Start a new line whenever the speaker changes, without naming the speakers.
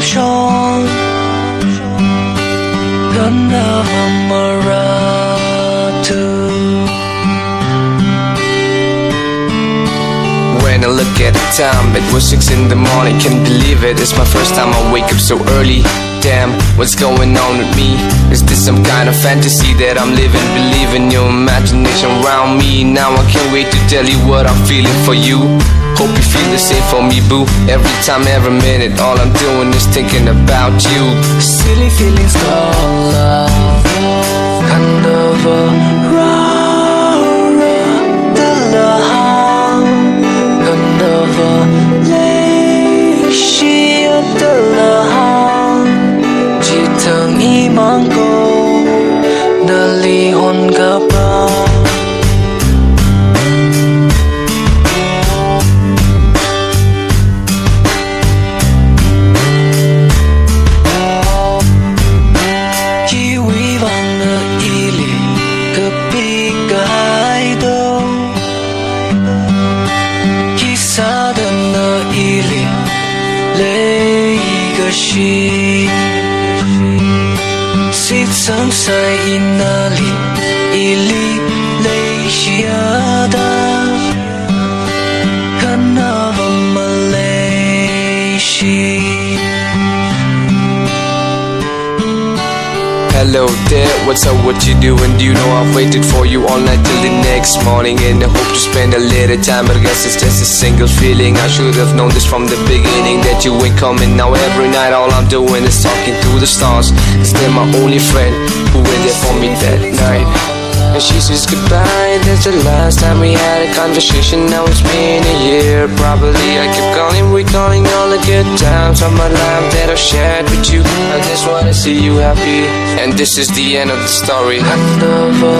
option Ganawa maratu.
When I look at the time, it was 6 in the morning. Can't believe it, it's my first time I wake up so early. Damn, what's going on with me? Is this some kind of fantasy that I'm living? Believe in your imagination around me. Now I can't wait to tell you what I'm feeling for you. Hope you feel the same for me, boo. Every time, every minute, all I'm doing is thinking about you.
Silly feelings called love, kind of a kind of a leashi Jitang imang ko nali honkapam. Sit sang sai inali ili leisiada Kanava Malaysia.
Hello there, what's up, what you doing? Do you know I've waited for you all night till the next morning, and I hope to spend a little time, but I guess it's just a single feeling. I should have known this from the beginning, that you ain't coming. Now every night all I'm doing is talking to the stars, 'cause they're my only friend who were there for me that night. And she says goodbye, that's the last time we had a conversation. Now it's been a year, probably. I keep calling, recalling all the good times of my life that I've shared with you. I just wanna see you happy, and this is the end of the story.
Kind of a